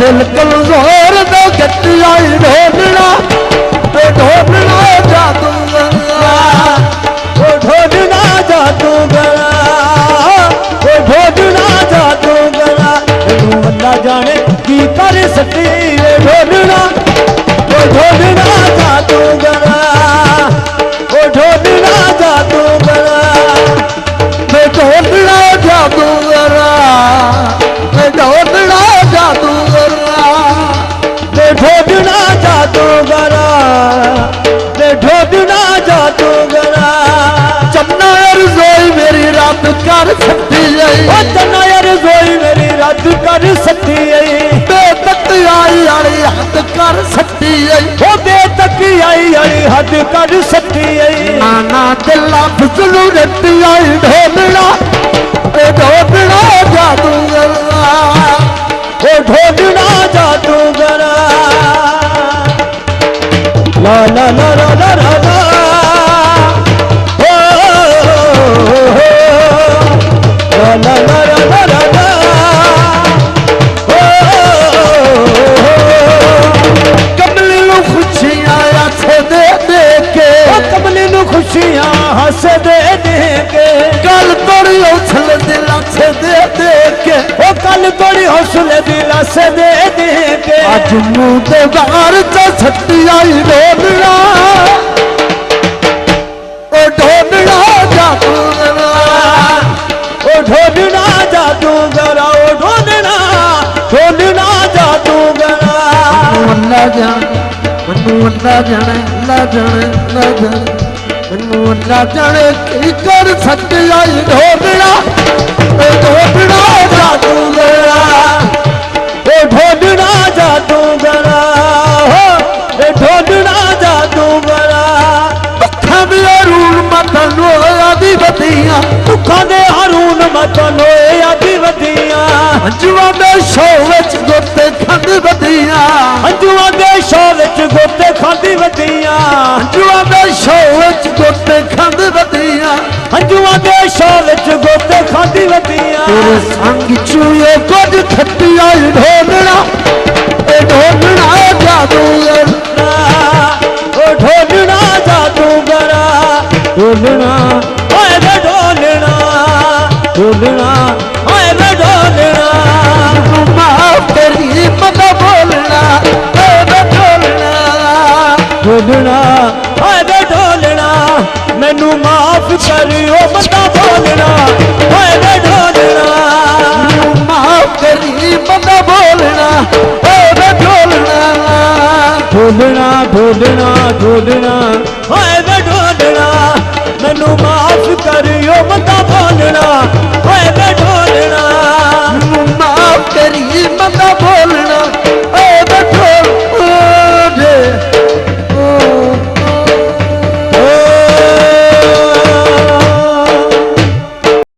दिल कमजोर तो गट्टिया ढोलना जादूगरा ढोलना जादूगरा ढोलना जादूगरा अल्लाह जाने की कर सकी ढोलना जादूगरा ढोलना जादूगरा ढोलना जादूगरा ढोलना जादूगरा ढोलना जादूगरा ढोलना जादूगरा चन्ना रज़ोई मेरी रात कर सकती है चन्ना रज़ोई मेरी रात कर सकती है बेतक आई अड़ी हद कर सकती है वो बेतक आई अड़ी हद कर सकती है नाना दिला फिसलू रट्टी आई ढोलना जादूगरा ओ ढोलना जादूगरा ला ला ला ला ला ला ला ला ला ला ला ला ला कमली नू खुशियां हस दे दे के कमली नू खुशियां हस दे दे के कल तोड़ी हौसले दिल से दे दे के ओ कल तोड़ी हौसले दिल से दे दे के अज मुंह दे बाहर च छट्टी आई ढोलना ओ ढोलना जादूगरा ओ ढोलना जादूगरा ओ ढोलना जादूगरा अल्लाह जाने मनु अल्लाह जाने अल्लाह जाने अल्लाह जाने मनु अल्लाह जाने की कर सकती आई ढोलना जादूगरा ओ ढोलना जादूगरा ढोलना जादूगरा दुखा दे रून मत लोया दी बतियां दुखा दे रून मत लोया दी बतियां अंजुआ दे शो विच गोते खांदी बतियां अंजुआ दे शो विच गोते खांदी बतियां अंजुआ दे शो विच गोते खांदी बतियां अंजुआ दे शो विच गोते खांदी बतियां तेरे संग चूए कुछ खट्टी आई ढोलना जादूगरा ओ ढोलना जादूगरा ढोलना ओए वे ढोलना ढोलना ओए वे ढोलना माफ तेरी मत बोलना ओए वे ढोलना ढोलना ओए वे ढोलना मैनू माफ करियो मत बोलना ओए वे ढोलना माफ तेरी मत बोलना ओए वे ढोलना ढोलना ओए वे ढोलना मैनू माफ करियो मत बोलना ओए वे ढोलना माफ करी मत बोलना